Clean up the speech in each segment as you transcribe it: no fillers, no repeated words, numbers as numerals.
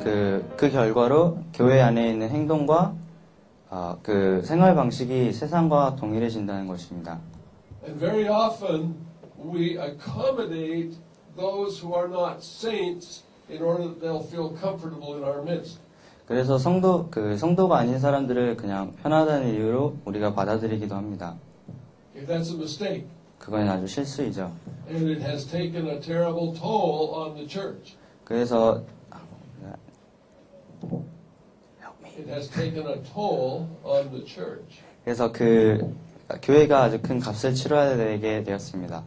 그래서 그 결과로 교회 안에 있는 행동과 그 생활 방식이 세상과 동일해진다는 것입니다. And very often we accommodate those who are not saints in order that they'll feel comfortable in our midst. 그래서 성도가 아닌 사람들을 그냥 편하다는 이유로 우리가 받아들이기도 합니다. Okay, that's a mistake. 그건 아주 실수이죠. And it has taken a terrible toll on the church. 그래서 It has taken a toll on the church. 그래서 교회가 아주 큰 값을 치러야 되게 되었습니다.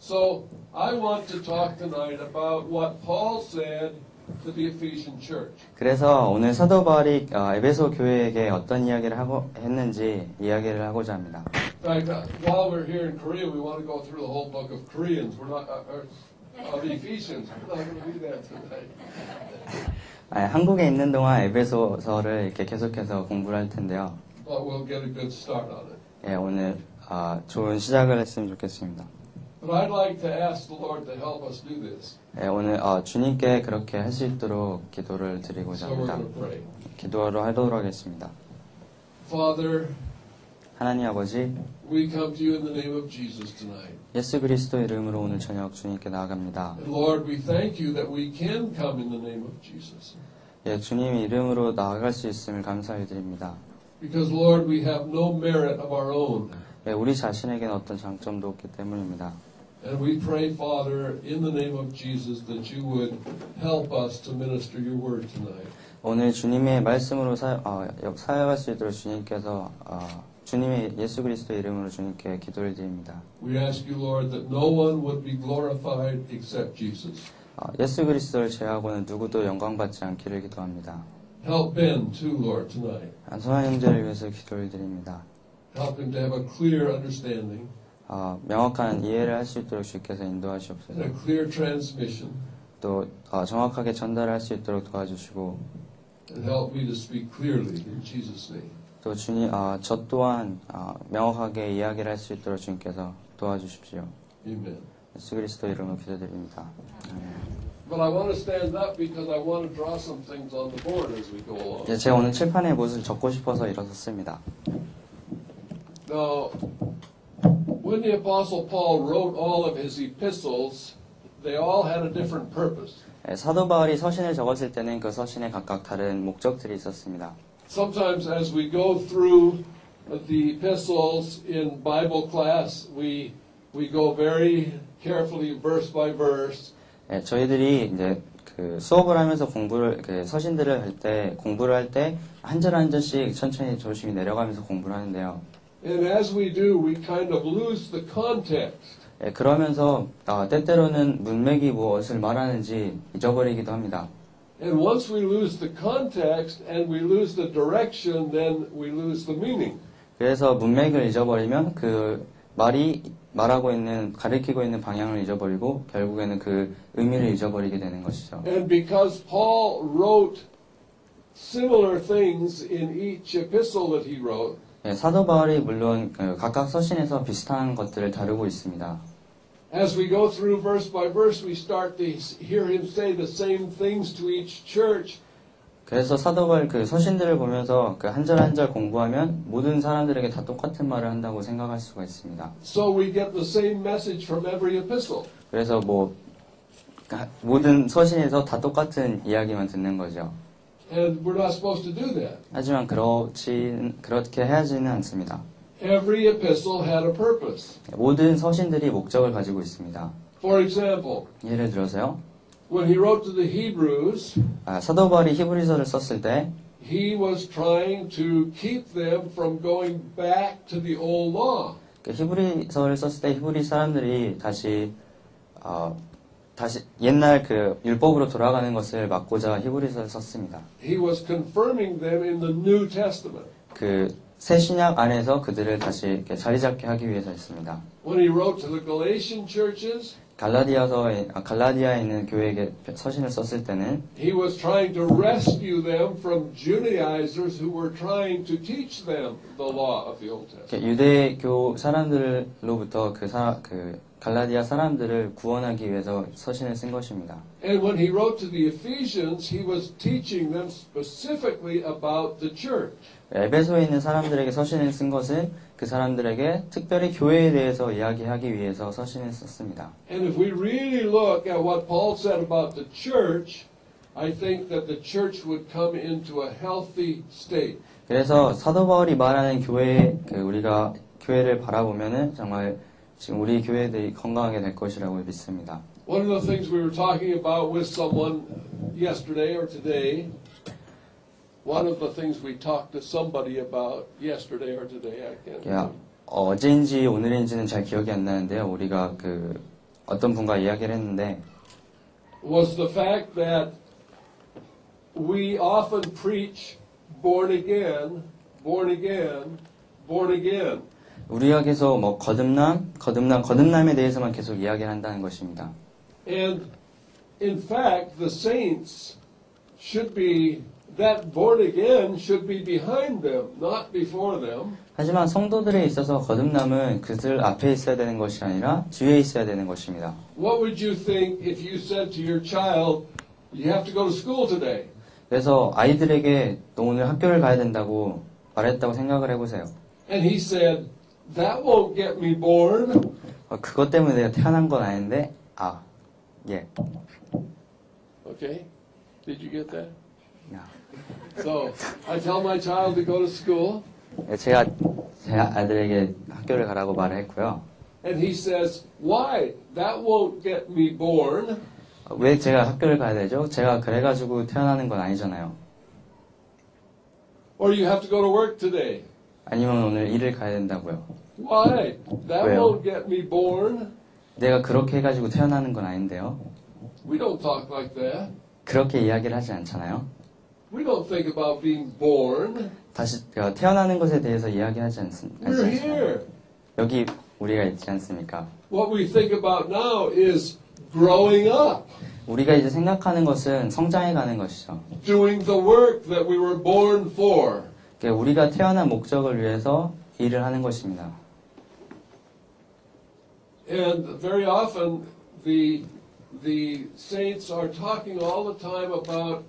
So I want to talk tonight about what Paul said to the Ephesian church. 그래서 오늘 사도 바울이 에베소 교회에게 어떤 이야기를 했는지 이야기를 하고자 합니다. In fact, while we're here in Korea, we want to go through the whole book of Koreans. We're not of Ephesians. We're not going to do that tonight. 한국에 있는 동안 에베소서를 이렇게 계속해서 공부를 할 텐데요. But we'll get a good start on it. 예, 오늘 좋은 시작을 했으면 좋겠습니다. But I'd like to ask the Lord to help us do this. 예, 오늘 주님께 그렇게 할 수 있도록 기도를 드리고자 So we're 합니다. going to pray. 기도로 하도록 하겠습니다. Father, 하나님 아버지, we come to you in the name of Jesus tonight. 예수 그리스도 이름으로 오늘 저녁 주님께 나아갑니다. And Lord, we thank you that we can come in the name of Jesus. 예, 주님 이름으로 나아갈 수 있음을 감사히 드립니다. Because Lord, we have no merit of our own. 예, 우리 자신에게는 어떤 장점도 없기 때문입니다. And we pray, Father, in the name of Jesus, that you would help us to minister your word tonight. 오늘 주님의 말씀으로 사역할 수 있도록 주님께서 주님의 예수 그리스도 이름으로 주님께 기도를 드립니다. We ask you, Lord, that no one would be glorified except Jesus. 예수 그리스도를 제외하고는 누구도 영광받지 않기를 기도합니다. Help Ben too, Lord, tonight. 안소환 형제를 위해서 기도를 드립니다. Help him to have a clear understanding 명확한 이해를 할 수 있도록 주께서 인도하시옵소서. and a clear transmission. 또 정확하게 전달할 수 있도록 도와주시고 And help me to speak clearly in Jesus' name. 또 주님, 저 또한 명확하게 이야기를 할 수 있도록 주님께서 도와주십시오. Amen. 예수 그리스도 이름으로 기도드립니다. But I want to stand up because I want to draw some things on the board as we go along. 예, 제가 오늘 칠판에 무엇을 적고 싶어서 일어섰습니다. Now, when the Apostle Paul wrote all of his epistles, they all had a different purpose. 예, 사도 바울이 서신을 적었을 때는 그 서신에 각각 다른 목적들이 있었습니다. Sometimes as we go through the epistles in Bible class, we go very carefully verse by verse. 예, 저희들이 이제 수업을 하면서 서신들을 공부를 할 때 한 절 한 절씩 천천히 조심히 내려가면서 공부를 하는데요. And as we do, we kind of lose the context. 예, 그러면서 때때로는 문맥이 무엇을 말하는지 잊어버리기도 합니다. And once we lose the context and we lose the direction, then we lose the meaning. 그래서 문맥을 잊어버리면 그 가리키고 있는 방향을 잊어버리고 결국에는 그 의미를 잊어버리게 되는 것이죠. And because Paul wrote similar things in each epistle that he wrote, 예, 사도 바울이 물론 각각 서신에서 비슷한 것들을 다루고 있습니다. as we go through verse by verse, we start to hear him say the same things to each church. 그래서 사도 바울 서신들을 보면서 한 절 한 절 공부하면 모든 사람들에게 다 똑같은 말을 한다고 생각할 수가 있습니다. So we get the same message from every epistle. 그래서 모든 서신에서 다 똑같은 이야기만 듣는 거죠. And we're not supposed to do that. 하지만 그렇게 해야지는 않습니다. Every epistle had a purpose. 모든 서신들이 목적을 가지고 있습니다. For example, 예를 들어서요. when he wrote to the Hebrews, 사도 바울이 히브리서를 썼을 때 he was trying to keep them from going back to the old law. 히브리서를 썼을 때 히브리 사람들이 다시 옛날 율법으로 돌아가는 것을 막고자 히브리서를 썼습니다. He was confirming them in the New Testament. 새 신약 안에서 그들을 다시 이렇게 자리 잡게 하기 위해서 했습니다. When he wrote to the Galatian churches, 갈라디아에 있는 교회에게 서신을 썼을 때는 he was trying to rescue them from Judaizers who were trying to teach them the law of the Old Testament. 유대교 사람들로부터 갈라디아 사람들을 구원하기 위해서 서신을 쓴 것입니다. And when he wrote to the Ephesians, he was teaching them specifically about the church. 에베소에 있는 사람들에게 서신을 쓴 것은 그 사람들에게 특별히 교회에 대해서 이야기하기 위해서 서신을 썼습니다. And if we really look at what Paul said about the church, I think that the church would come into a healthy state. 그래서 사도 바울이 말하는 교회, 우리가 교회를 바라보면은 정말 지금 우리 교회들이 건강하게 될 것이라고 믿습니다. One of the things we were talking about with someone yesterday or today, one of the things we talked to somebody about yesterday or today, I can't remember. 어제인지 오늘인지는 잘 기억이 안 나는데요. 우리가 어떤 분과 이야기를 했는데, was the fact that we often preach born again, born again, born again. 우리가 계속 거듭남에 대해서만 계속 이야기를 한다는 것입니다. And in fact, the saints should be, that born again should be behind them, not before them. 하지만 성도들에 있어서 거듭남은 그들 앞에 있어야 되는 것이 아니라 뒤에 있어야 되는 것입니다. What would you think if you said to your child, you have to go to school today? 그래서 아이들에게 너 오늘 학교를 가야 된다고 말했다고 생각을 해보세요. And he said, that won't get me born. 그것 때문에 내가 태어난 건 아닌데, 예. Okay? Did you get that? 야. So, I tell my child to go to school, 제가 제 아들에게 학교를 가라고 말을 했고요. and he says, why? That won't get me born. 왜 제가 학교를 가야 되죠? 제가 그래가지고 태어나는 건 아니잖아요. Or you have to go to work today. 아니면 오늘 일을 가야 된다고요. Why? That 왜요? won't get me born. 내가 그렇게 해가지고 태어나는 건 아닌데요. We don't talk like that. 그렇게 이야기를 하지 않잖아요. We don't think about being born. 다시 태어나는 것에 대해서 이야기하지 We're 않잖아요. here. 여기 우리가 있지 않습니까? What we think about now is growing up, 우리가 이제 생각하는 것은 성장해 가는 것이죠. doing the work that we were born for. 그러니까 우리가 태어난 목적을 위해서 일을 하는 것입니다. And very often the saints are talking all the time about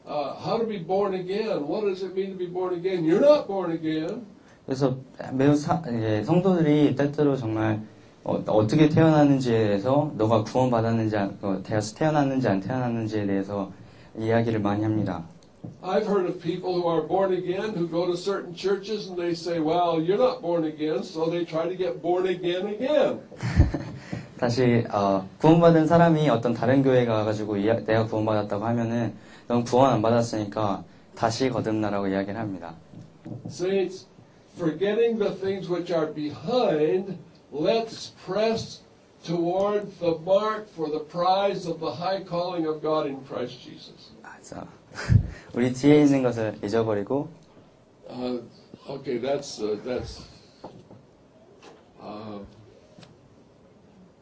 how to be born again. What does it mean to be born again? You're not born again. 그래서 매우 성도들이 때때로 정말 어떻게 태어났는지에 대해서 너가 구원받았는지 태어났는지 안 태어났는지에 대해서 이야기를 많이 합니다. I've heard of people who are born again who go to certain churches and they say, well, you're not born again, so they try to get born again again. 다시 구원받은 사람이 어떤 다른 교회에 가가지고 내가 구원받았다고 하면은 넌 구원 안 받았으니까 다시 거듭나라고 이야기를 합니다. Saints, forgetting the things which are behind, let's press toward the mark for the prize of the high calling of God in Christ Jesus. 맞아. 우리 뒤에 있는 것을 잊어버리고. Okay, that's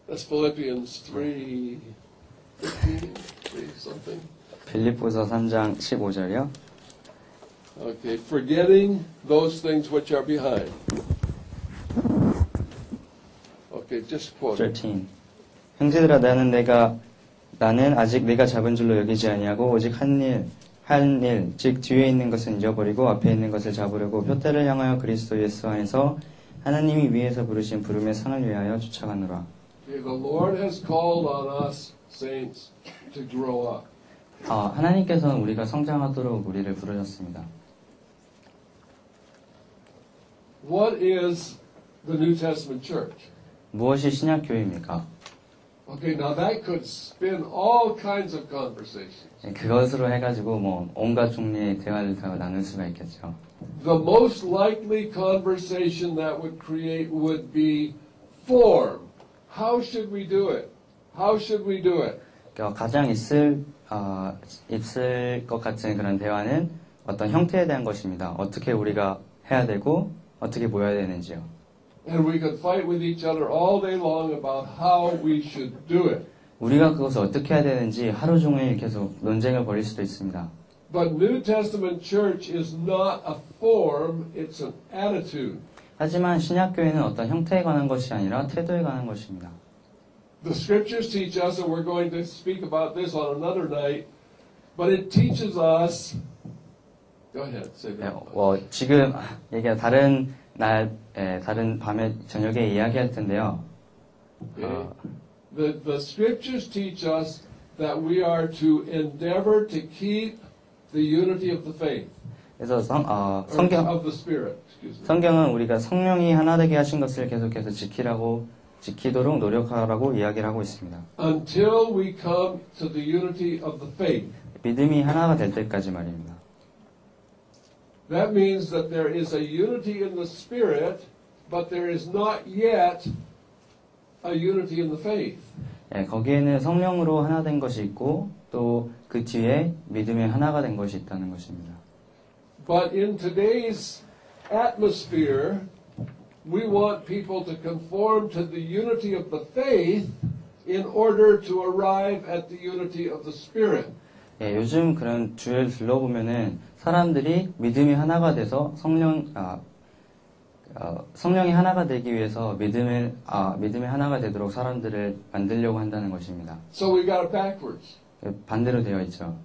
Philippians 3:15, 3 something. 빌립보서 3장 15절이요. Okay, forgetting those things which are behind. Okay, just quote. 13. 형제들아 나는 아직 내가 잡은 줄로 여기지 아니하고 오직 한 일, 즉 뒤에 있는 것은 잊어버리고 앞에 있는 것을 잡으려고 표대를 향하여 그리스도 예수 안에서 하나님이 위에서 부르신 부름의 상을 위하여 쫓아가노라. Okay, the Lord has called on us, saints, to grow up. 하나님께서는 우리가 성장하도록 우리를 부르셨습니다. What is the New Testament church? 무엇이 신약교회입니까? Okay, now that could spin all kinds of conversations. 그것으로 해가지고 온갖 종류의 대화를 다 나눌 수가 있겠죠. The most likely conversation that would create would be form. How should we do it? How should we do it? 가장 있을 것 같은 그런 대화는 어떤 형태에 대한 것입니다. 어떻게 우리가 해야 되고 어떻게 모여야 되는지요. And we could fight with each other all day long about how we should do it. 우리가 그것을 어떻게 해야 되는지 하루 종일 계속 논쟁을 벌일 수도 있습니다. But New Testament church is not a form, it's an attitude. 하지만 신약교회는 어떤 형태에 관한 것이 아니라 태도에 관한 것입니다. The scriptures teach us, and we're going to speak about this on another night, but it teaches us. Go ahead, say 예, that. 지금 얘기가 다른 날, 다른 밤에 저녁에 이야기할 텐데요. Okay. The scriptures teach us that we are to endeavor to keep the unity of the faith, 그래서 or of the Spirit. Excuse me. 성경은 우리가 성령이 하나 되게 하신 것을 계속해서 지키도록 노력하라고 이야기를 하고 있습니다. Until we come to the unity of the faith. 믿음이 하나가 될 때까지 말입니다. That means that there is a unity in the Spirit, but there is not yet a unity in the faith. 예, 거기에는 성령으로 하나 된 것이 있고 또 그 뒤에 믿음의 하나가 된 것이 있다는 것입니다. But in today's atmosphere, we want people to conform to the unity of the faith in order to arrive at the unity of the Spirit. 예, 요즘 그런 주위를 둘러보면은 사람들이 믿음이 하나가 돼서 성령이 하나가 되기 위해서 믿음이 하나가 되도록 사람들을 만들려고 한다는 것입니다. So we got it backwards. 반대로 되어 있죠.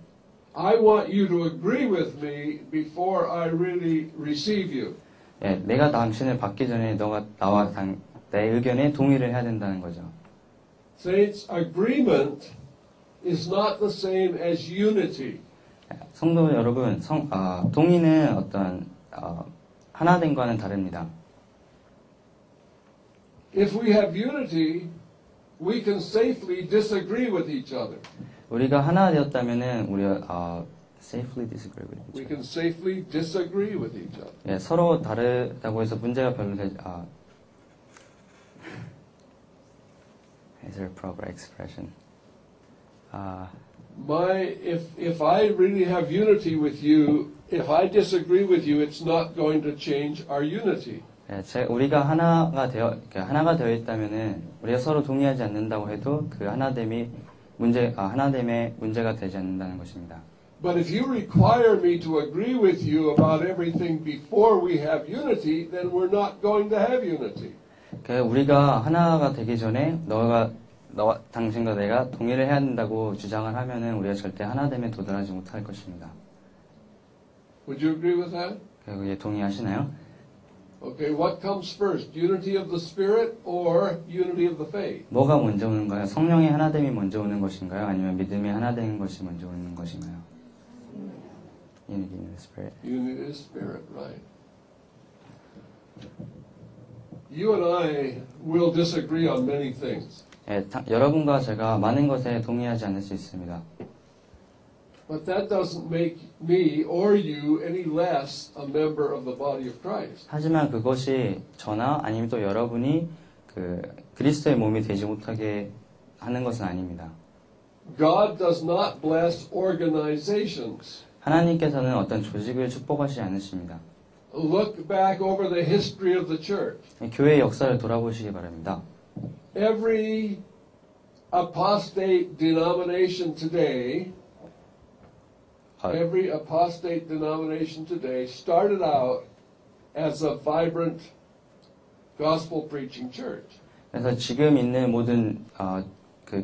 I want you to agree with me before I really receive you. 예, 내가 당신을 받기 전에 너가 내 의견에 동의를 해야 된다는 거죠. Saints, agreement is not the same as unity. 성도 여러분, 동의는 어떤 하나 된 거와는 다릅니다. If we have unity, we can safely disagree with each other. 우리가 하나 되었다면은 우리가 safely disagree with each We other. can safely disagree with each other. 예, 서로 다르다고 해서 문제가 별로 되지. Is there a proper expression? If I really have unity with you, if I disagree with you, it's not going to change our unity. 예, 우리가 하나가 되어 있다면은 우리가 서로 동의하지 않는다고 해도 그 하나됨에 문제가 되지 않는다는 것입니다. But if you require me to agree with you about everything before we have unity, then we're not going to have unity. 우리가 하나가 되기 전에 당신과 내가 동의를 해야 된다고 주장을 하면은 우리가 절대 하나됨에 도달하지 못할 것입니다. Would you agree with that? 그에 동의하시나요? Okay, what comes first? Unity of the Spirit or unity of the faith? 뭐가 먼저 오는가요? 성령의 하나됨이 먼저 오는 것인가요? 아니면 믿음의 하나되는 것이 먼저 오는 것인가요? Unity in the Spirit. Unity of the Spirit, right. You and I will disagree on many things. 예, 여러분과 제가 많은 것에 동의하지 않을 수 있습니다. But that doesn't make me or you any less a member of the body of Christ. 하지만 그것이 저나 아니면 또 여러분이 그리스도의 몸이 되지 못하게 하는 것은 아닙니다. God does not bless organizations. 하나님께서는 어떤 조직을 축복하지 않으십니다. Look back over the history of the church. 교회의 역사를 돌아보시기 바랍니다. Every apostate denomination today started out as a vibrant gospel preaching church. 그래서 지금 있는 모든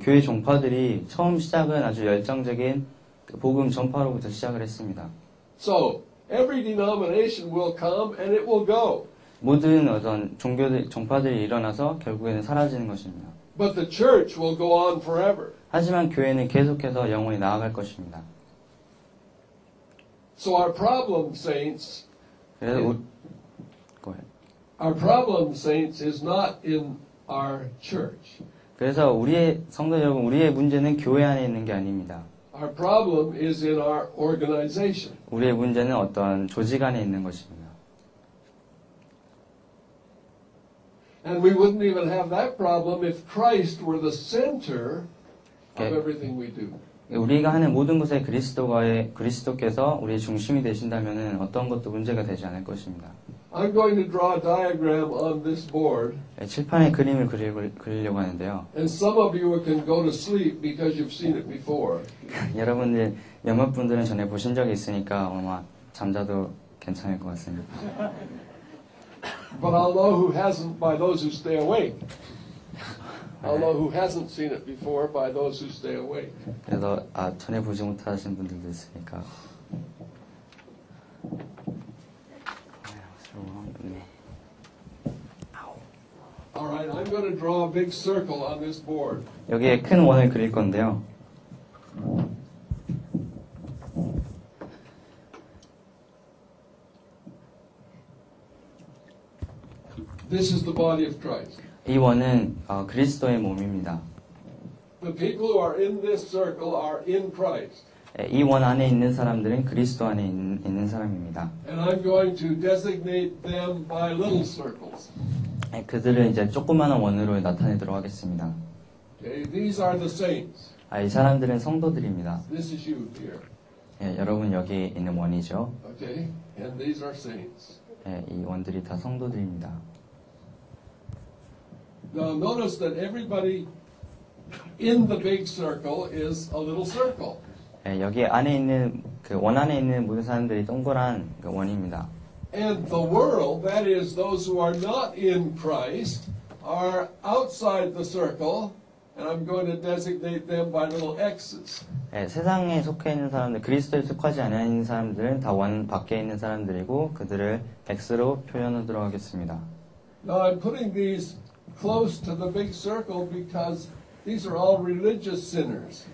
교회 종파들이 처음 시작은 아주 열정적인 복음 전파로부터 시작을 했습니다. So every denomination will come and it will go. 모든 어떤 종파들이 일어나서 결국에는 사라지는 것입니다. But the church will go on forever. 하지만 교회는 계속해서 영원히 나아갈 것입니다. So our problem, saints, 그래서 go ahead. our problem, saints, is not in our church. 그래서 우리의 성도 여러분, 우리의 문제는 교회 안에 있는 게 아닙니다. Our problem is in our organization. 우리의 문제는 어떤 조직 안에 있는 것입니다. And we wouldn't even have that problem if Christ were the center of everything we do. 우리가 하는 모든 것에 그리스도께서 우리의 중심이 되신다면은 어떤 것도 문제가 되지 않을 것입니다. I'm going to draw a diagram on this board. 칠판에 그림을 그리려고 하는데요. And some of you can go to sleep because you've seen it before. 여러분들 몇몇 분들은 전에 보신 적이 있으니까 아마 잠자도 괜찮을 것 같습니다. But I'll know who hasn't by those who stay awake. I'll know who hasn't seen it before by those who stay awake. 그래서 전에 보지 못하신 분들도 있으니까. 네. All right, I'm going to draw a big circle on this board. 여기에 큰 원을 그릴 건데요. This is the body of Christ. 이 원은 그리스도의 몸입니다. The people who are in this circle are in Christ. 이 원 안에 있는 사람들은 그리스도 안에 있는 사람입니다. And I'm going to designate them by little circles. 그들을 이제 조그마한 원으로 나타내도록 하겠습니다. Okay, these are the saints. 이 사람들은 성도들입니다. This is you here. 여러분 여기 있는 원이죠. Okay, and these are saints. 이 원들이 다 성도들입니다. Now notice that everybody in the big circle is a little circle. 여기 안에 있는 그 원 안에 있는 모든 사람들이 동그란 그 원입니다. And the world, that is those who are not in Christ, are outside the circle, and I'm going to designate them by little X's. 세상에 속해 있는 사람들, 그리스도에 속하지 않은 사람들은 다 원 밖에 있는 사람들이고 그들을 X로 표현하도록 하겠습니다. Now I'm putting these close to the big circle because these are all religious sinners.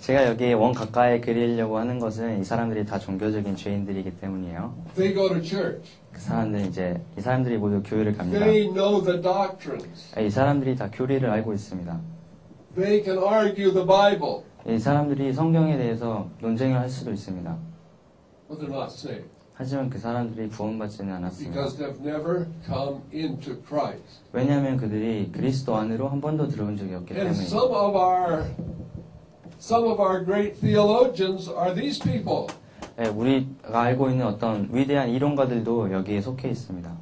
제가 여기 원 가까이 그리려고 하는 것은 이 사람들이 다 종교적인 죄인들이기 때문이에요. They go to church. 그 사람들은 이 사람들이 모두 교회를 갑니다. They know the doctrines. 이 사람들이 다 교리를 알고 있습니다. They can argue the Bible. 이 사람들이 성경에 대해서 논쟁을 할 수도 있습니다. But they're not saved. 하지만 그 사람들이 구원받지는 않았습니다. Because they've never come into Christ. 왜냐하면 그들이 그리스도 안으로 한 번도 들어온 적이 없기 And 때문입니다. some of our great theologians are these people. 우리가 알고 있는 어떤 위대한 이론가들도 여기에 속해 있습니다.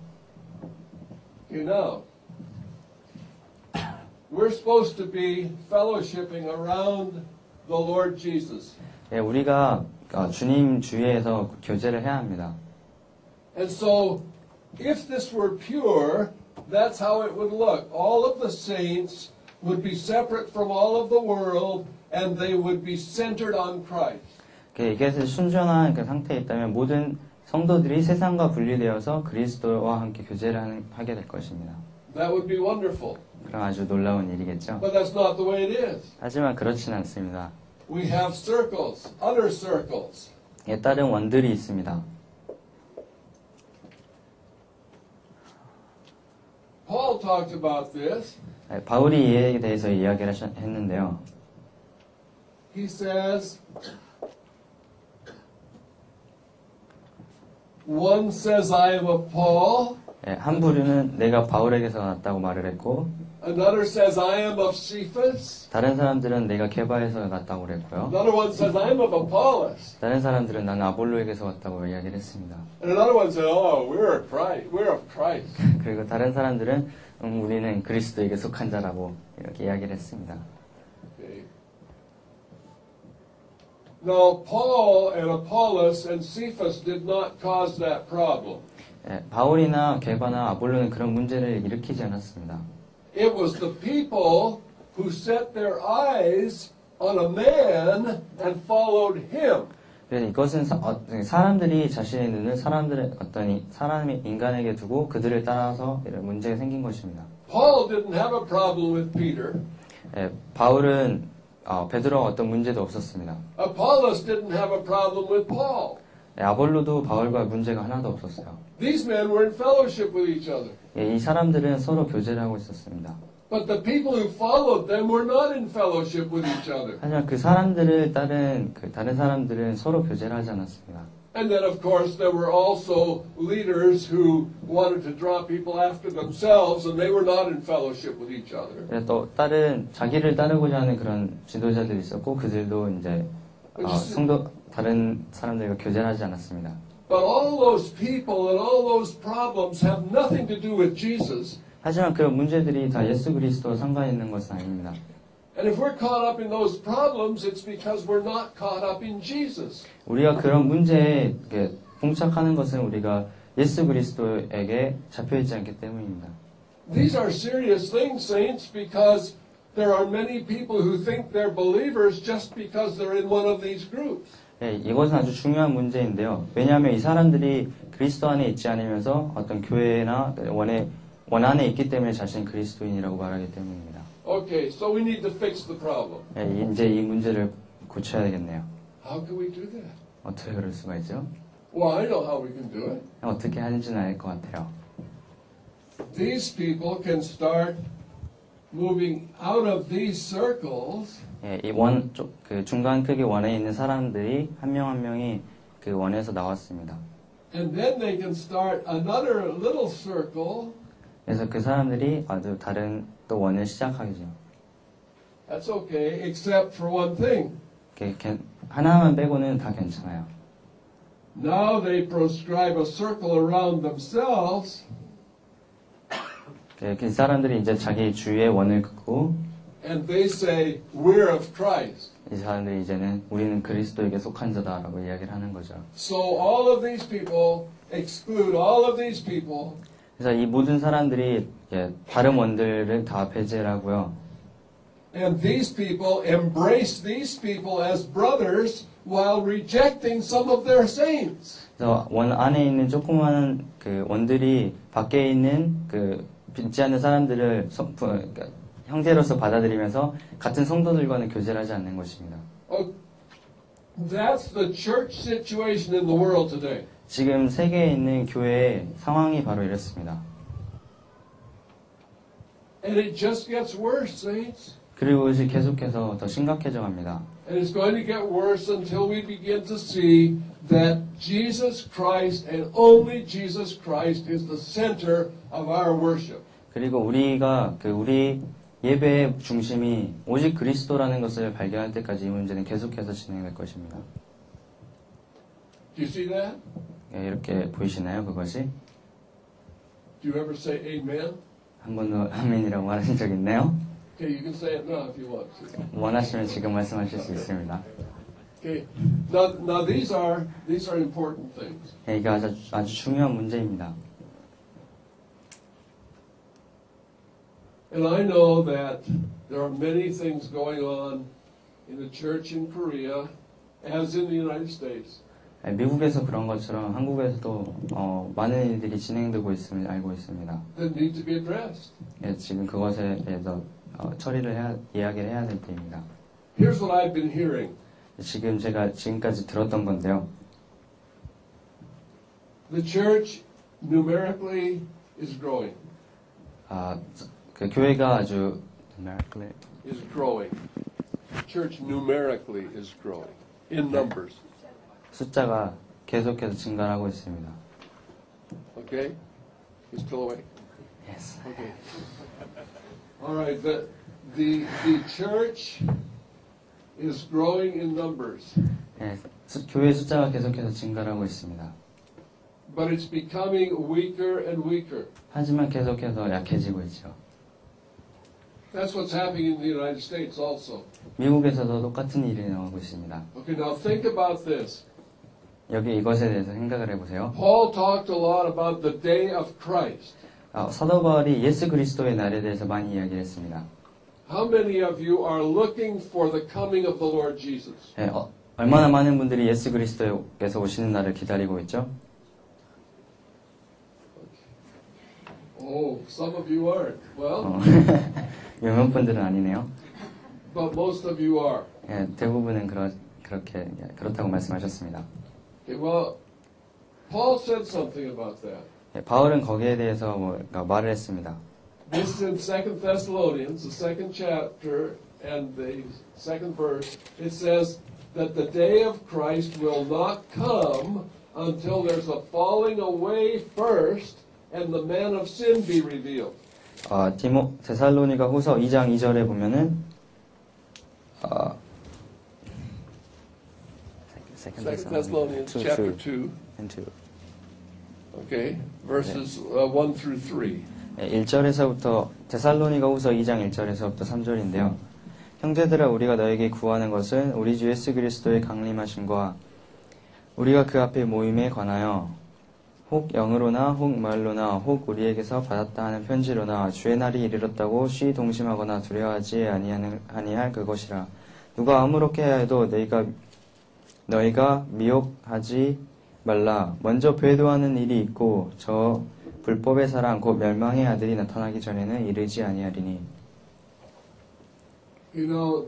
You know, we're supposed to be fellowshipping around the Lord Jesus. 우리가 주님 주위에서 교제를 해야 합니다. And so, if this were pure, that's how it would look. All of the saints would be separate from all of the world, and they would be centered on Christ. 이게 순전한 그 상태에 있다면 모든 성도들이 세상과 분리되어서 그리스도와 함께 교제를 하게 될 것입니다. That would be wonderful. 그럼 아주 놀라운 일이겠죠. But that's not the way it is. 하지만 그렇진 않습니다. We have circles, other circles. 다른 원들이 있습니다. Paul talked about this. 바울이 이에 대해서 이야기를 했는데요. He says, one says I am of Paul. 한 부류는 내가 바울에게서 났다고 말을 했고, Another says I am of Cephas. 다른 사람들은 내가 게바에서 났다고 그랬고요. Another one says I am of Apollos. 다른 사람들은 나는 아볼로에게서 왔다고 이야기를 했습니다. And another one says, oh, we're of Christ. 그리고 다른 사람들은 우리는 그리스도에게 속한 자라고 이렇게 이야기를 했습니다. Okay. Now, Paul and Apollos and Cephas did not cause that problem. 바울이나 게바나 아볼로는 그런 문제를 일으키지 않았습니다. It was the people who set their eyes on a man and followed him. 그래서 이것은 사람들이 자신의 눈을 사람의 인간에게 두고 그들을 따라서 이런 문제가 생긴 것입니다. Paul didn't have a problem with Peter. 바울은 베드로와 어떤 문제도 없었습니다. Apollos didn't have a problem with Paul. 아볼로도 바울과 문제가 하나도 없었어요. These men were in fellowship with each other. 이 사람들은 서로 교제를 하고 있었습니다. But the people who followed them were not in fellowship with each other. 하지만 그 사람들을 따른 다른 사람들은 서로 교제를 하지 않았습니다. And then, of course, there were also leaders who wanted to draw people after themselves, and they were not in fellowship with each other. 또 다른 자기를 따르고자 하는 그런 지도자들이 있었고 그들도 이제 다른 사람들과 교제를 하지 않았습니다. But all those people and all those problems have nothing to do with Jesus. 하지만 그런 문제들이 다 예수 그리스도와 상관 있는 것은 아닙니다. And if we're caught up in those problems, it's because we're not caught up in Jesus. 우리가 그런 문제에 봉착하는 것은 우리가 예수 그리스도에게 잡혀 있지 않기 때문입니다. These are serious things, saints, because there are many people who think they're believers just because they're in one of these groups. 네, 이것은 아주 중요한 문제인데요. 왜냐하면 이 사람들이 그리스도 안에 있지 않으면서 어떤 교회나 원 안에 있기 때문에 자신이 그리스도인이라고 말하기 때문입니다. Okay, so we need to fix the problem. 네, 이제 이 문제를 고쳐야 되겠네요. How can we do that? 어떻게 그럴 수가 있죠? Well, I know how we can do it. 어떻게 하는지는 알 것 같아요. These people can start moving out of these circles 예, 그 중간 크기 원에 있는 사람들이 한 명 한 명이 그 원에서 나왔습니다. and then they can start another little circle. 그래서 그 사람들이 아주 다른 또 원을 시작하죠. That's okay, except for one thing. 하나만 빼고는 다 괜찮아요. Now they proscribe a circle around themselves. 그 사람들이 이제 자기 주위에 원을 긋고 And they say, we're of Christ. 이 사람들이 이제는 우리는 그리스도에게 속한 자다라고 이야기를 하는 거죠. So all of these people exclude all of these people. 그래서 이 모든 사람들이 다른 원들을 다 배제하고요. And these people embrace these people as brothers while rejecting some of their saints. 그래서 원 안에 있는 조그마한 그 원들이 밖에 있는 그 믿지 않는 사람들을 그러니까 형제로서 받아들이면서 같은 성도들과는 교제를 하지 않는 것입니다. That's the church situation in the world today. 지금 세계에 있는 교회의 상황이 바로 이렇습니다. And it just gets worse, saints. 그리고 이것이 계속해서 더 심각해져 갑니다. And it's going to get worse until we begin to see that Jesus Christ and only Jesus Christ is the center of our worship. 그리고 우리가 우리 예배의 중심이 오직 그리스도라는 것을 발견할 때까지 이 문제는 계속해서 진행될 것입니다. Do you see that? 이렇게 보이시나요, 그것이? Do you ever say amen? 한 번도 아멘이라고 말하신 적 있나요? Okay, you can say it now if you want to. 원하시면 지금 말씀하실 수 있습니다. Okay. Now these are important things. 이게 아주 중요한 문제입니다. And I know that there are many things going on in the church in Korea, as in the United States. 미국에서 그런 것처럼 한국에서도 많은 일들이 진행되고 있음을 알고 있습니다. That need to be addressed. 지금 그것에 대해서 이야기를 해야 될 때입니다. Here's what I've been hearing. 지금 제가 지금까지 들었던 건데요. The church numerically is growing. 그 교회가 아주 numerically is growing. Church numerically is growing in numbers. 숫자가 계속해서 증가하고 있습니다. Okay? You still awake? Yes. Okay. All right. The church is growing in numbers. 네, 교회 숫자가 계속해서 증가하고 있습니다. But it's becoming weaker and weaker. 하지만 계속해서 약해지고 있죠. That's what's happening in the United States also. 미국에서도 똑같은 일이 나오고 있습니다. Okay, now think about this. 여기 이것에 대해서 생각을 해보세요. Paul talked a lot about the day of Christ. 사도 바울이 예수 그리스도의 날에 대해서 많이 이야기를 했습니다. How many of you are looking for the coming of the Lord Jesus? 네, 얼마나 많은 분들이 예수 그리스도께서 오시는 날을 기다리고 있죠? Oh, some of you aren't. Well, 몇몇 분들은 아니네요. but most of you are. 예, 대부분은 그렇다고 말씀하셨습니다. Okay, well, Paul said something about that. 예, 바울은 거기에 대해서 말을 했습니다. This is in 2 Thessalonians, the second chapter and the second verse. It says that the day of Christ will not come until there's a falling away first and the man of sin be revealed. 데살로니가 후서 2장 2절에 보면은 2 Thessalonians chapter 2. and 2. Okay, verses 1 through 3. 1절에서부터 데살로니가 후서 2장 1절에서부터 3절인데요. 형제들아 우리가 너에게 구하는 것은 우리 주 예수 그리스도의 강림하심과 우리가 그 앞에 모임에 관하여 혹 영으로나 혹 말로나 혹 우리에게서 받았다 하는 편지로나 주의 날이 이르렀다고 쉬 동심하거나 두려워하지 아니할 그것이라. 누가 아무렇게 해도 너희가 미혹하지 말라. 먼저 배도하는 일이 있고 저 불법의 사랑 곧 멸망의 아들이 나타나기 전에는 이르지 아니하리니. You know,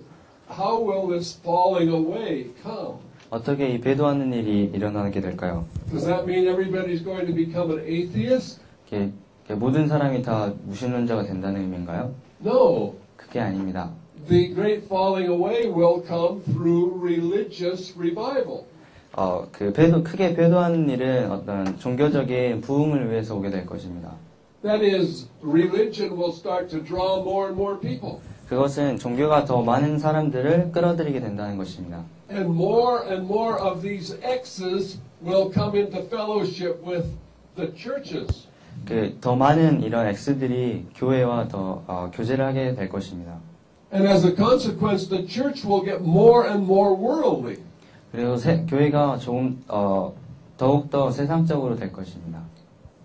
how will this falling away come? 어떻게 이 배도하는 일이 일어나게 될까요? Does that mean everybody's going to become an atheist? 모든 사람이 다 무신론자가 된다는 의미인가요? No. 그게 아닙니다. The great falling away will come through religious revival. 크게 배도하는 일은 어떤 종교적인 부흥을 위해서 오게 될 것입니다. That is, religion will start to draw more and more people. 그것은 종교가 더 많은 사람들을 끌어들이게 된다는 것입니다. And more of these X's will come into fellowship with the churches. 더 많은 이런 X들이 교회와 더 교제를 하게 될 것입니다. And as a consequence, the church will get more and more worldly. 그리고 교회가 조금 더욱더 세상적으로 될 것입니다.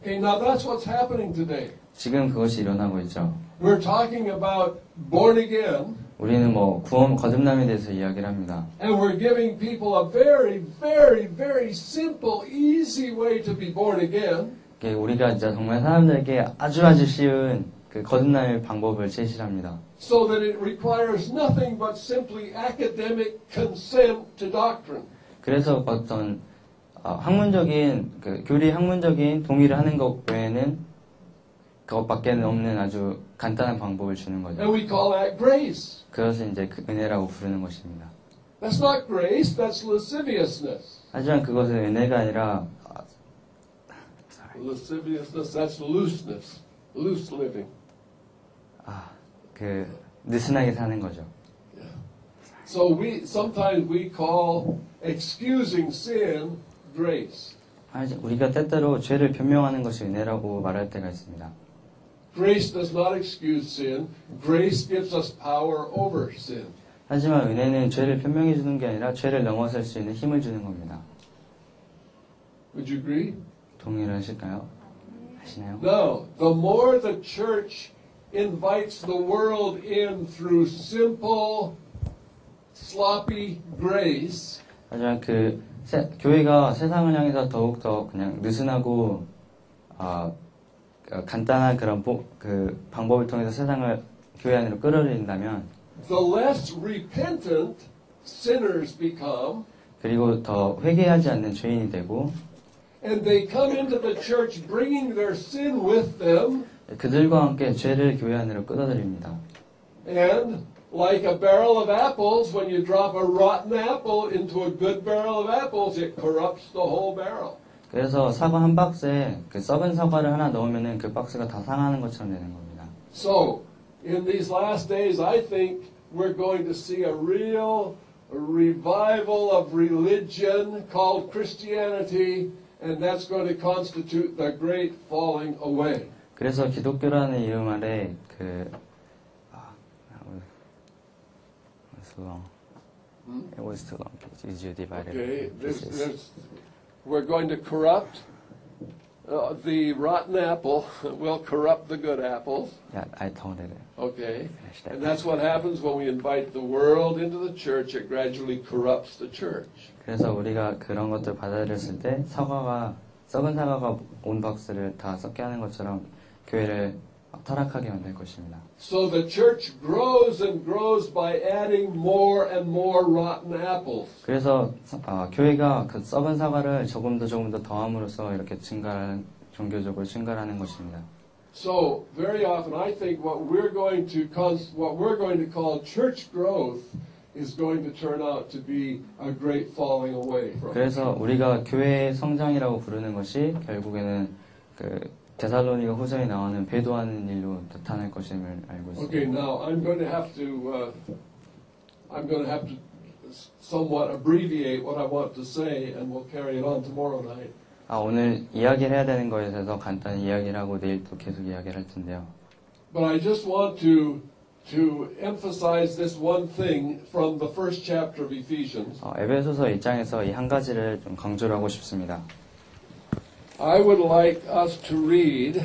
Okay, now that's what's happening today. 지금 그것이 일어나고 있죠. We're talking about born again. 우리는 구원, 거듭남에 대해서 이야기를 합니다. And we're giving people a very, very, very simple, easy way to be born again. 우리가 진짜 정말 사람들에게 아주 쉬운 그 거듭남의 방법을 제시합니다. So that it requires nothing but simply academic consent to doctrine. 그래서 어떤 교리 학문적인 동의를 하는 것 외에는 그것밖에는 없는 아주 간단한 방법을 주는 거죠. And we call that grace. 그것을 이제 은혜라고 부르는 것입니다. That's not grace, that's lasciviousness. 하지만 그것은 은혜가 아니라 Lasciviousness, that's looseness, loose living. 느슨하게 사는 거죠. Yeah. So sometimes we call excusing sin grace. 우리가 때때로 죄를 변명하는 것이 은혜라고 말할 때가 있습니다. Grace does not excuse sin. Grace gives us power over sin. 하지만 은혜는 죄를 변명해 주는 게 아니라 죄를 넘어설 수 있는 힘을 주는 겁니다. Would you agree? 동의를 하실까요? 하시나요? No. The more the church invites the world in through simple, sloppy grace, 하지만 교회가 세상을 향해서 더욱더 그냥 느슨하고 간단한 그런 방법을 통해서 세상을 교회 안으로 끌어들인다면 the less repentant sinners become, 그리고 더 회개하지 않는 죄인이 되고 and they come into the church bringing their sin with them, 그들과 함께 죄를 교회 안으로 끌어들입니다. and like a barrel of apples, when you drop a rotten apple into a good barrel of apples, it corrupts the whole barrel. 그래서 사과 한 박스에 썩은 사과를 하나 넣으면은 그 박스가 다 상하는 것처럼 되는 겁니다. So, in these last days, I think we're going to see a real revival of religion called Christianity, and that's going to constitute the great falling away. 그래서 기독교라는 이름 아래 too long. It was too long. It's you divided. Okay, we're going to corrupt the rotten apple. Will corrupt the good apples. Yeah, I told it. Okay, and that's what happens when we invite the world into the church. It gradually corrupts the church. 그래서 우리가 그런 것들 받아들였을 때 썩은 사과가 온 박스를 다 썩게 하는 것처럼 교회를 타락하게 만들 것입니다. So the church grows and grows by adding more and more rotten apples. 그래서 교회가 그 썩은 사과를 조금 더 더함으로써 이렇게 종교적으로 증가하는 것입니다. So very often, I think what we're going to call church growth is going to turn out to be a great falling away from. 그래서 우리가 교회의 성장이라고 부르는 것이 결국에는 데살로니가 후서에 나오는 배도하는 일로 나타날 것임을 알고 있습니다. Okay, now I'm going to have to somewhat abbreviate what I want to say, and we'll carry it on tomorrow night. 오늘 이야기를 해야 되는 거에 대해서 간단히 이야기를 하고 내일 또 계속 이야기를 할 텐데요. But I just want to emphasize this one thing from the first chapter of Ephesians. 에베소서 1장에서 이 한 가지를 좀 강조를 하고 싶습니다. I would like us to read.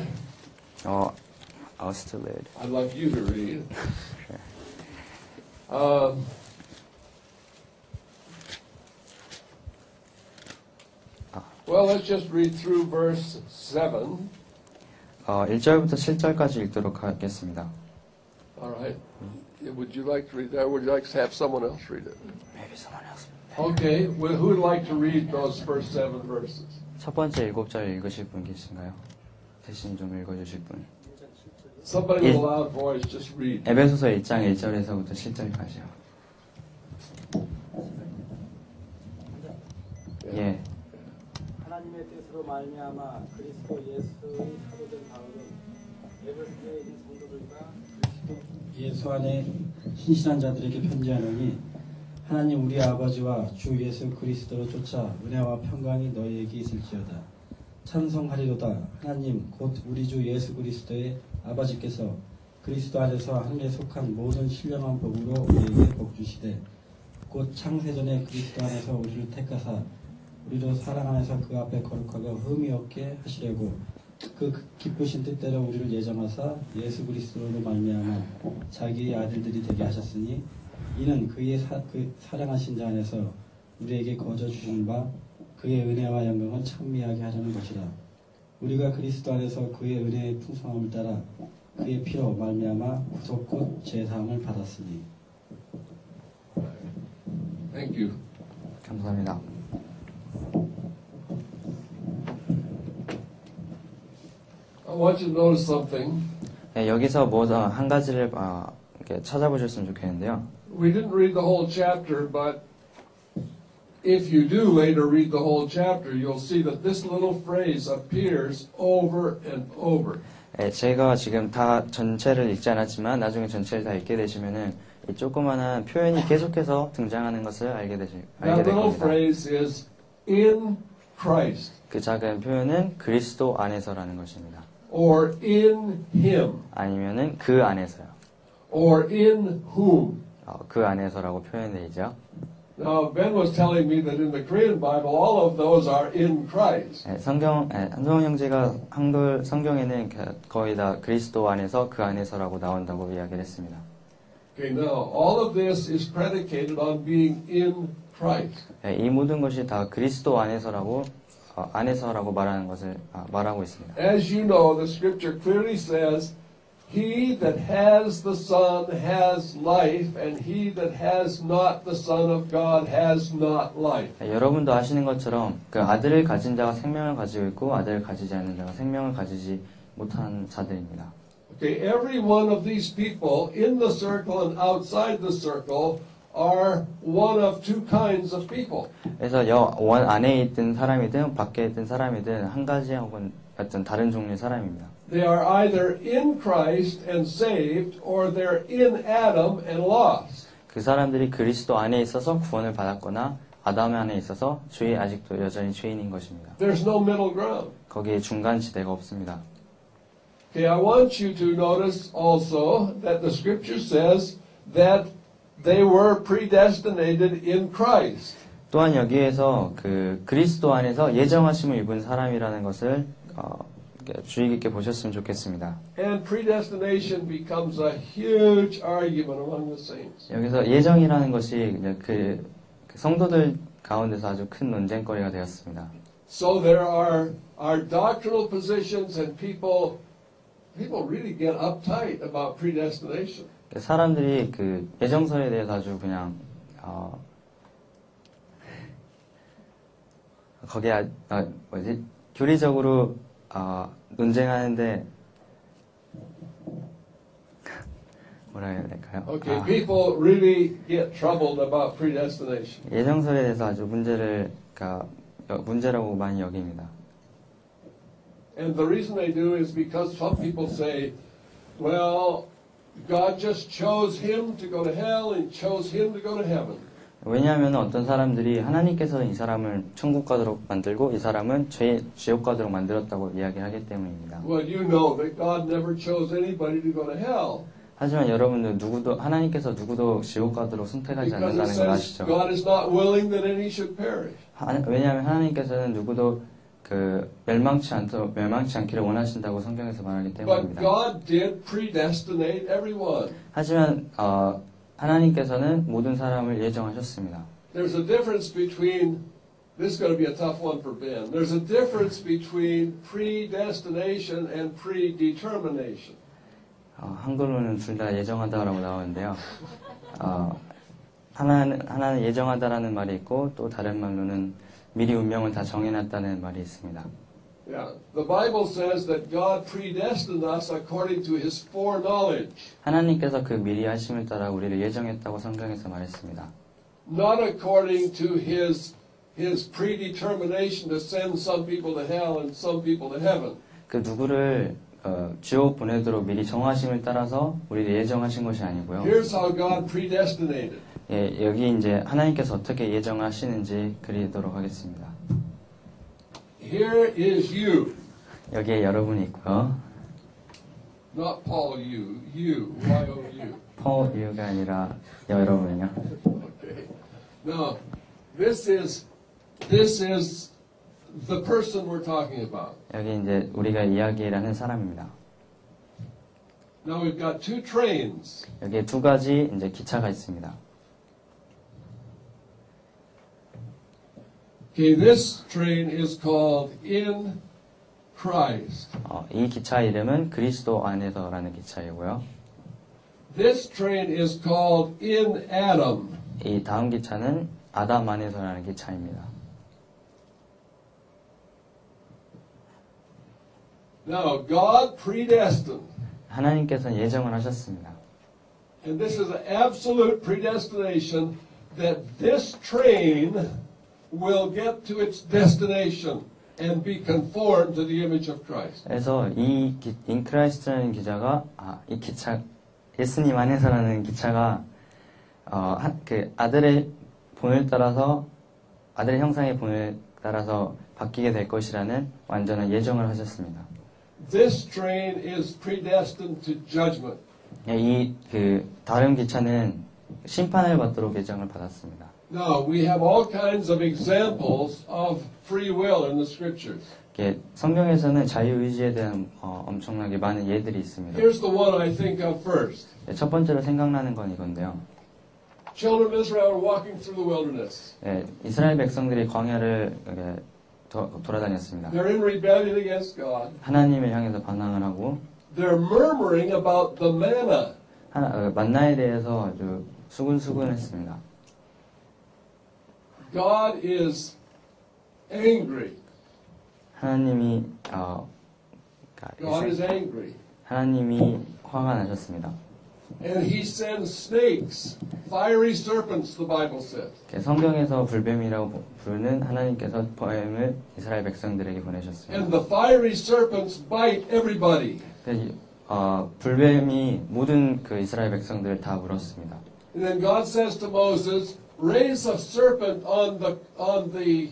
us to read. I'd like you to read. Sure. Well, let's just read through verse 7. 1절부터 7절까지 읽도록 하겠습니다. All right. Would you like to read that, or would you like to have someone else read it? Maybe someone else. Okay. Well, who would like to read those first 7 verses? 첫 번째 7절 읽으실 분 계신가요? 대신 좀 읽어주실 분. Somebody with a loud voice, just read. 에베소서 1장 1절에서부터 7절까지요. 예. 하나님의 뜻으로 말미암아 그리스도 예수의 사도된 바울은 에베소에 있는 성도들과 그리스도 예수 안에 신실한 자들에게 편지하노니 하나님 우리 아버지와 주 예수 그리스도로 쫓아 은혜와 평강이 너희에게 있을지어다. 찬송하리로다. 하나님 곧 우리 주 예수 그리스도의 아버지께서 그리스도 안에서 하늘에 속한 모든 신령한 복으로 우리에게 복 주시되 곧 창세전에 그리스도 안에서 우리를 택하사 우리로 사랑 안에서 그 앞에 거룩하고 흠이 없게 하시려고 그 기쁘신 뜻대로 우리를 예정하사 예수 그리스도로 말미암아 자기의 아들들이 되게 하셨으니 이는 그의 그 사랑하신 자 안에서 우리에게 거저 주시는 바 그의 은혜와 영광을 찬미하게 하려는 것이라. 우리가 그리스도 안에서 그의 은혜의 풍성함을 따라 그의 피로 말미암아 구속 곧 제사함을 받았으니. Thank you. 감사합니다. I want you to notice something. 네, 여기서 한 가지를 이렇게 찾아보셨으면 좋겠는데요. We didn't read the whole chapter, but if you do later read the whole chapter, you'll see that this little phrase appears over and over. 네, 제가 지금 다 전체를 읽지 않았지만 나중에 전체를 다 읽게 되시면은 이 조그만한 표현이 계속해서 등장하는 것을 알게 될 That little 겁니다. phrase is in Christ 그 작은 표현은 그리스도 안에서라는 것입니다. or in Him 아니면은 그 안에서요. or in whom. 그 안에서라고 표현되죠. Now, Ben was telling me that in the Korean Bible, all of those are in Christ. 한성원 형제가 한글 성경에는 거의 다 그리스도 안에서 그 안에서라고 나온다고 이야기를 했습니다. Okay, now, all of this is predicated on being in Christ. 이 모든 것이 다 그리스도 안에서라고 말하고 있습니다. As you know, the scripture clearly says, He that has the Son has life, and he that has not the Son of God has not life. 여러분도 아시는 것처럼 그 아들을 가진 자가 생명을 가지고 있고 아들을 가지지 않는 자가 생명을 가지지 못한 자들입니다. Okay, every one of these people in the circle and outside the circle are one of two kinds of people. 그래서 원 안에 있든 사람이든 밖에 있든 사람이든 한 가지 혹은 어떤 다른 종류의 사람입니다. They are either in Christ and saved, or they're in Adam and lost. 그 사람들이 그리스도 안에 있어서 구원을 받았거나 아담 안에 있어서 아직도 여전히 죄인인 것입니다. There's no middle ground. 거기에 중간 지대가 없습니다. Okay, I want you to notice also that the scripture says that they were predestinated in Christ. 또한 여기에서 그 그리스도 안에서 예정하심을 입은 사람이라는 것을 주의 깊게 보셨으면 좋겠습니다. And predestination becomes a huge argument among the saints. 여기서 예정이라는 것이 이제 그 성도들 가운데서 아주 큰 논쟁거리가 되었습니다. So there are doctrinal positions, and people really get uptight about predestination. 사람들이 그 예정설에 대해서 아주 그냥 거기에 교리적으로 논쟁하는데 뭐라 해야 될까요? Okay, people really get troubled about predestination. 예정설에 대해서 아주 문제라고 많이 여깁니다. And the reason they do is because some people say, well, God just chose him to go to hell and chose him to go to heaven. 왜냐하면 어떤 사람들이 하나님께서 이 사람을 천국 가도록 만들고 이 사람은 지옥 가도록 만들었다고 이야기하기 때문입니다. Well, you know that God never chose anybody to go to hell. 하지만 여러분들 하나님께서 누구도 지옥 가도록 선택하지 Because it 않는다는 걸 says 아시죠? God is not willing that any should perish. 왜냐하면 하나님께서는 누구도 멸망치 않기를 원하신다고 성경에서 말하기 But 때문입니다. God did predestinate everyone. 하지만 하나님께서는 모든 사람을 예정하셨습니다. There's a difference between, this is going to be a tough one for Ben. There's a difference between predestination and predetermination. 한글로는 둘 다 예정하다라고 나오는데요. 하나는 예정하다라는 말이 있고 또 다른 말로는 미리 운명을 다 정해놨다는 말이 있습니다. Yeah, the Bible says that God predestined us according to His foreknowledge, 하나님께서 그 미리 하심을 따라 우리를 예정했다고 성경에서 말했습니다. not according to His predetermination to send some people to hell and some people to heaven. 그 누구를 지옥 보내도록 미리 정하심을 따라서 우리를 예정하신 것이 아니고요. Here's how God predestinated. 예, 여기 이제 하나님께서 어떻게 예정하시는지 그리도록 하겠습니다. Here is you, 여기에 여러분이 있고요. not Paul you, Y-O-U. Paul you가 아니라 여러분이요. Okay. Now, this is the person we're talking about. 여기 이제 우리가 이야기라는 사람입니다. Now we've got two trains. 여기에 두 가지 이제 기차가 있습니다. Okay, this train is called In Christ. 이 기차 이름은 그리스도 안에서라는 기차이고요. This train is called In Adam. 이 다음 기차는 아담 안에서라는 기차입니다. Now, God predestined, 하나님께서는 예정을 하셨습니다. and this is an absolute predestination, that this train will get to its destination and be conformed to the image of Christ. 그래서 이 인크라이스트라는 이 기차 예수님 안에서라는 기차가 그 아들의 본을 따라서 아들의 형상의 본을 따라서 바뀌게 될 것이라는 완전한 예정을 하셨습니다. This train is predestined to judgment. 이 다른 기차는 심판을 받도록 예정을 받았습니다. Now, we have all kinds of examples of free will in the scriptures. 성경에서는 자유의지에 대한 엄청나게 많은 예들이 있습니다. Here's the one I think of first. 첫 번째로 생각나는 건 이건데요. Children of Israel are walking through the wilderness. 이스라엘 백성들이 광야를 돌아다녔습니다. They're in rebellion against God. 하나님을 향해서 반항을 하고 They're murmuring about the manna. 만나에 대해서 아주 수근수근했습니다. God is angry. 하나님이 God is angry. 하나님이 화가 나셨습니다. And He sends snakes, fiery serpents, the Bible says. 성경에서 불뱀이라고 부르는 하나님께서 뱀을 이스라엘 백성들에게 보내셨습니다. And the fiery serpents bite everybody. 불뱀이 모든 그 이스라엘 백성들을 다 물었습니다. And then God says to Moses, raise a serpent on the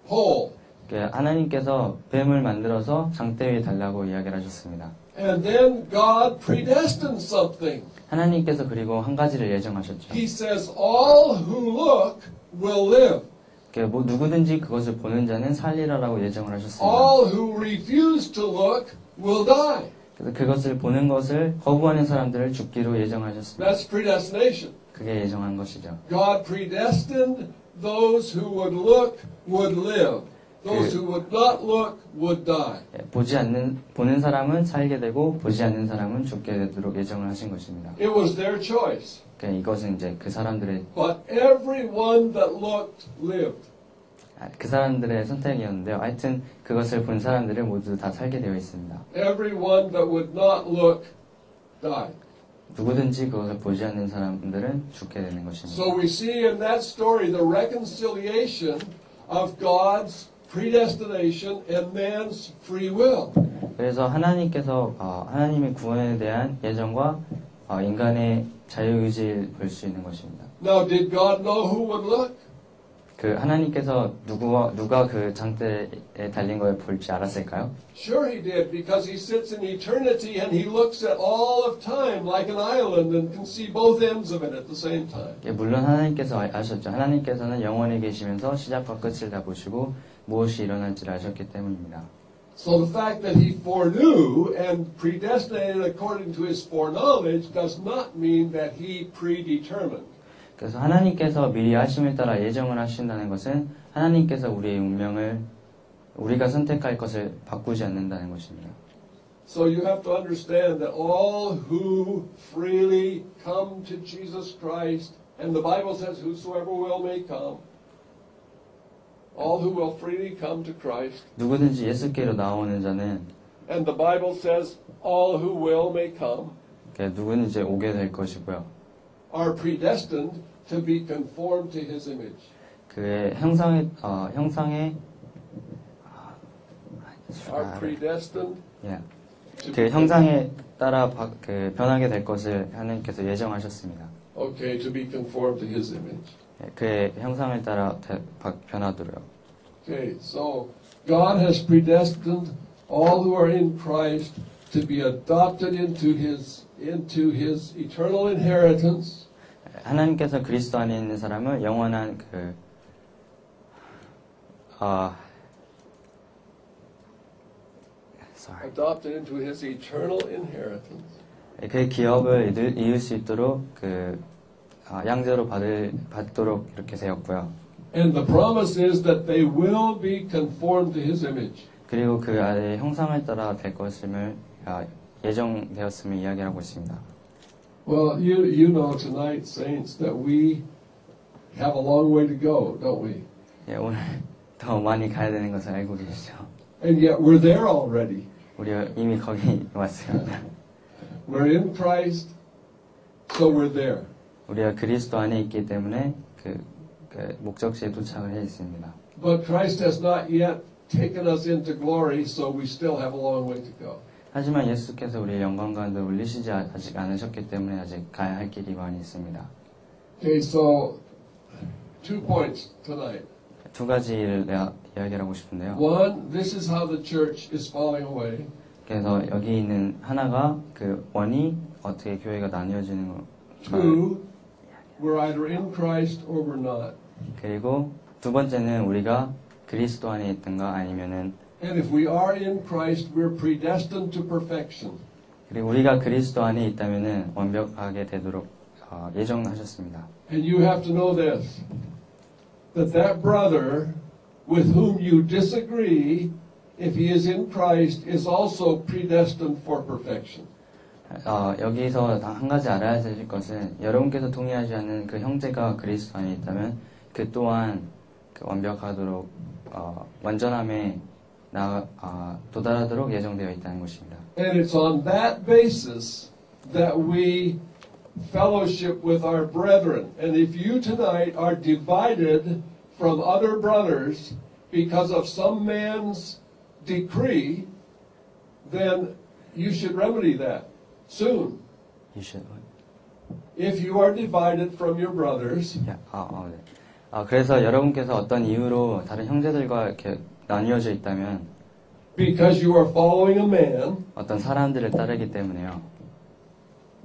pole. 하나님께서 뱀을 만들어서 장대 위에 달라고 이야기를 하셨습니다. And then God predestined something. 하나님께서 그리고 한 가지를 예정하셨죠. He says, all who look will live. 누구든지 그것을 보는 자는 살리라라고 예정을 하셨습니다. All who refuse to look will die. 그래서 그것을 보는 것을 거부하는 사람들을 죽기로 예정하셨습니다. That's predestination. 그게 예정한 것이죠. God predestined those who would look would live. Those who would not look would die. 보는 사람은 살게 되고 보지 않는 사람은 죽게 되도록 예정을 하신 것입니다. It was their choice. 이것은 이제 그 사람들의 everyone that looked lived. 그 사람들의 선택이었는데요. 하여튼 그것을 본 사람들은 모두 다 살게 되어 있습니다. Everyone that would not look died. 누구든지 그것을 보지 않는 사람들은 죽게 되는 것입니다. So we see in that story the reconciliation of God's predestination and man's free will. 그래서 하나님께서 하나님의 구원에 대한 예정과 인간의 자유의지를 볼 수 있는 것입니다. Now, did God know who would look? 그 하나님께서 누가 그 장대에 달린 걸 볼지 알았을까요? Sure he did, because he sits in eternity and he looks at all of time like an island and can see both ends of it at the same time. 예, 물론 하나님께서 아셨죠. 하나님께서는 영원히 계시면서 시작과 끝을 다 보시고 무엇이 일어날지를 아셨기 때문입니다. So the fact that he foreknew and predestinated according to his foreknowledge does not mean that he predetermined. 그래서 하나님께서 미리 하심을 따라 예정을 하신다는 것은 하나님께서 우리의 운명을 우리가 선택할 것을 바꾸지 않는다는 것입니다. So you have to understand that all who freely come to Jesus Christ, and the Bible says whosoever will may come, all who will freely come to Christ, 누구든지 예수께로 나오는 자는 and the Bible says all who will may come, 누구든지 오게 될 것이고요. are predestined to be conformed to his image. 그의 형상에 Are predestined 예. to 그 형상에 따라 변하게 될 것을 하나님께서 예정하셨습니다. Okay, to be conformed to his image. 예, 그의 형상을 따라 변하도록. Okay, so God has predestined all who are in Christ to be adopted into his eternal inheritance. 하나님께서 그리스도 안에 있는 사람을 영원한 Adopted into his eternal inheritance. 그 기업을 이을 수 있도록 양자로 받도록 이렇게 되었고요. And the promise is that they will be conformed to his image. 그리고 그 아이의 형상을 따라 될 것임을 예정되었음을 이야기하고 있습니다. Well, you know tonight, saints, that we have a long way to go, don't we? 예, 오늘 더 많이 가야 되는 것을 알고 계시죠? And yet we're there already. 우리가 이미 거기 왔습니다. We're in Christ, so we're there. 우리가 그리스도 안에 있기 때문에 그 목적지에 도착을 해 있습니다. But Christ has not yet taken us into glory, so we still have a long way to go. 하지만 예수께서 우리의 영광 가운데 올리시지 아직 않으셨기 때문에 아직 가야 할 길이 많이 있습니다. Okay, so 2 points tonight. 두 가지를 이야기하고 싶은데요. One, this is how the church is falling away. 그래서 여기 있는 하나가 그 원이 어떻게 교회가 나뉘어지는 거. Two, we're either in Christ or we're not. 그리고 두 번째는 우리가 그리스도 안에 있든가 아니면은 And if we are in Christ, we're predestined to perfection. 그리고 우리가 그리스도 안에 있다면은 완벽하게 되도록 예정하셨습니다. And you have to know this, that brother with whom you disagree, if he is in Christ, is also predestined for perfection. 여기서 한 가지 알아야 될 것은 여러분께서 동의하지 않는 그 형제가 그리스도 안에 있다면 그 또한 완벽하도록 완전함에 도달하도록 예정되어 있다는 것입니다. And it's on that basis that we fellowship with our brethren. And if you tonight are divided from other brothers because of some man's decree, then you should remedy that soon. You should. If you are divided from your brothers, 네. 그래서 여러분께서 어떤 이유로 다른 형제들과 이렇게 나뉘어져 있다면 because you are following a man, 어떤 사람들을 따르기 때문에요.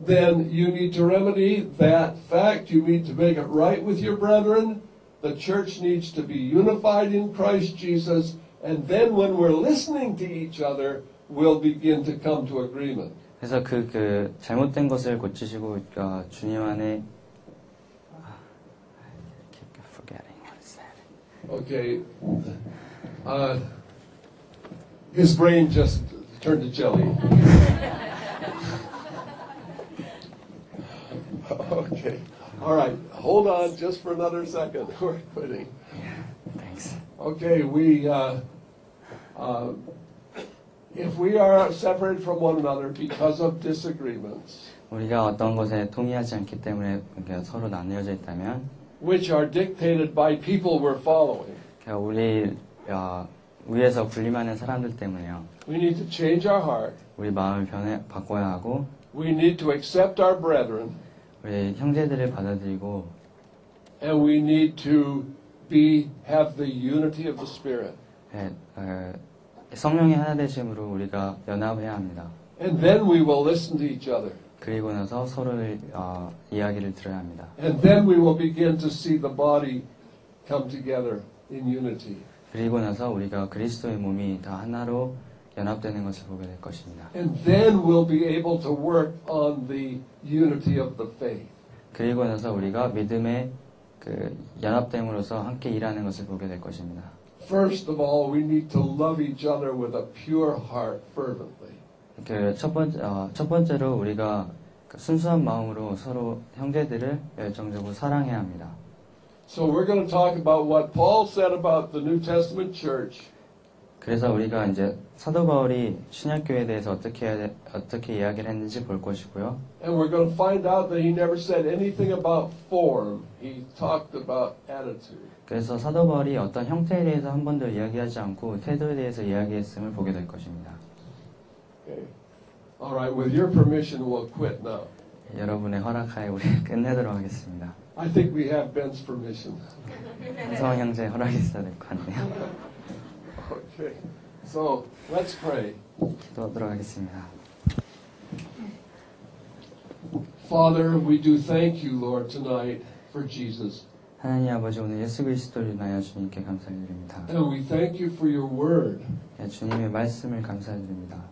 then you need to remedy that fact. You need to make it right with your brethren. The church needs to be unified in Christ Jesus. And then when we're listening to each other, we'll begin to come to agreement. 그래서 그 잘못된 것을 고치시고 주님 안에 keep forgetting what it said. Okay. His brain just turned to jelly. Okay. All right. Hold on just for another second. We're quitting. Thanks. Okay. If we are separated from one another because of disagreements, 우리가 어떤 것에 동의하지 않기 때문에 서로 나뉘어져 있다면 which are dictated by people we're following, 우리 위에서 군림하는 사람들 때문에요. we need to change our heart. 우리 마음을 바꿔야 하고 We need to accept our brethren. 우리 형제들을 받아들이고 And we need to have the unity of the Spirit. 예, 성령의 하나 되심으로 우리가 연합해야 합니다. And then we will listen to each other. 그리고 나서 서로의 이야기를 들어야 합니다. And then we will begin to see the body come together in unity. 그리고 나서 우리가 그리스도의 몸이 다 하나로 연합되는 것을 보게 될 것입니다. And then we'll be able to work on the unity of the faith. 그리고 나서 우리가 믿음의 그 연합됨으로써 함께 일하는 것을 보게 될 것입니다. First of all, we need to love each other with a pure heart fervently. 첫 번째로 우리가 순수한 마음으로 서로 형제들을 열정적으로 사랑해야 합니다. So we're going to talk about what Paul said about the New Testament church. 그래서 우리가 이제 사도 바울이 신약교회에 대해서 어떻게 이야기를 했는지 볼 것이고요. And we're going to find out that he never said anything about form. He talked about attitude. 그래서 사도 바울이 어떤 형태에 대해서 한 번도 이야기하지 않고 태도에 대해서 이야기했음을 보게 될 것입니다. Okay. All right, with your permission, we'll quit now. 여러분의 허락하에 우리 끝내도록 하겠습니다. I think we have Ben's permission. 한성원 형제 허락이 있어야 될 것 같네요. Okay. So, let's pray. 기도하도록 하겠습니다. Father, we do thank you, Lord, tonight for Jesus. 하나님 아버지 오늘 예수 그리스도를 인하여 주님께 감사드립니다. And we thank you for your word. 주님의 말씀을 감사드립니다.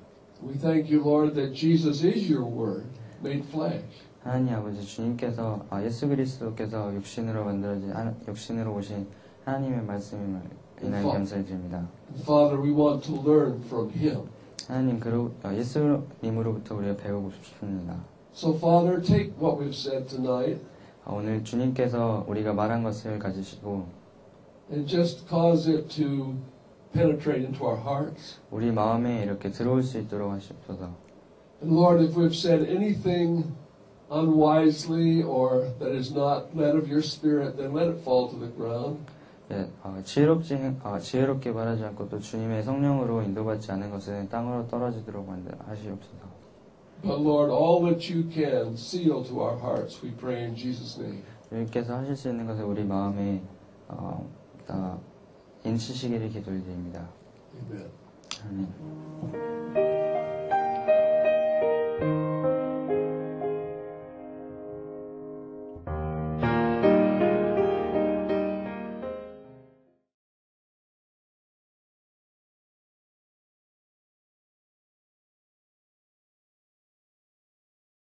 We thank you, Lord, that Jesus is your word made flesh. 하나님 아버지 주님께서 예수 그리스도께서 육신으로 오신 하나님의 말씀을 인하여 감사드립니다. Father, we want to learn from him. 하나님 예수님으로부터 우리가 배우고 싶습니다. So, Father, take what we've said tonight 오늘 주님께서 우리가 말한 것을 가지시고 and just cause it to penetrate into our hearts. 우리 마음에 이렇게 들어올 수 있도록 하시옵소서. And Lord, if we've said anything unwisely or that is not led of your Spirit, then let it fall to the ground. 지혜롭게 말하지 않고 또 주님의 성령으로 인도받지 않은 것은 땅으로 떨어지도록 하시옵소서. But Lord, all that you can seal to our hearts, we pray in Jesus' name. 주님께서 하실 수 있는 것을 우리 마음에 다 인치시기를 기도드립니다. Amen. 아멘.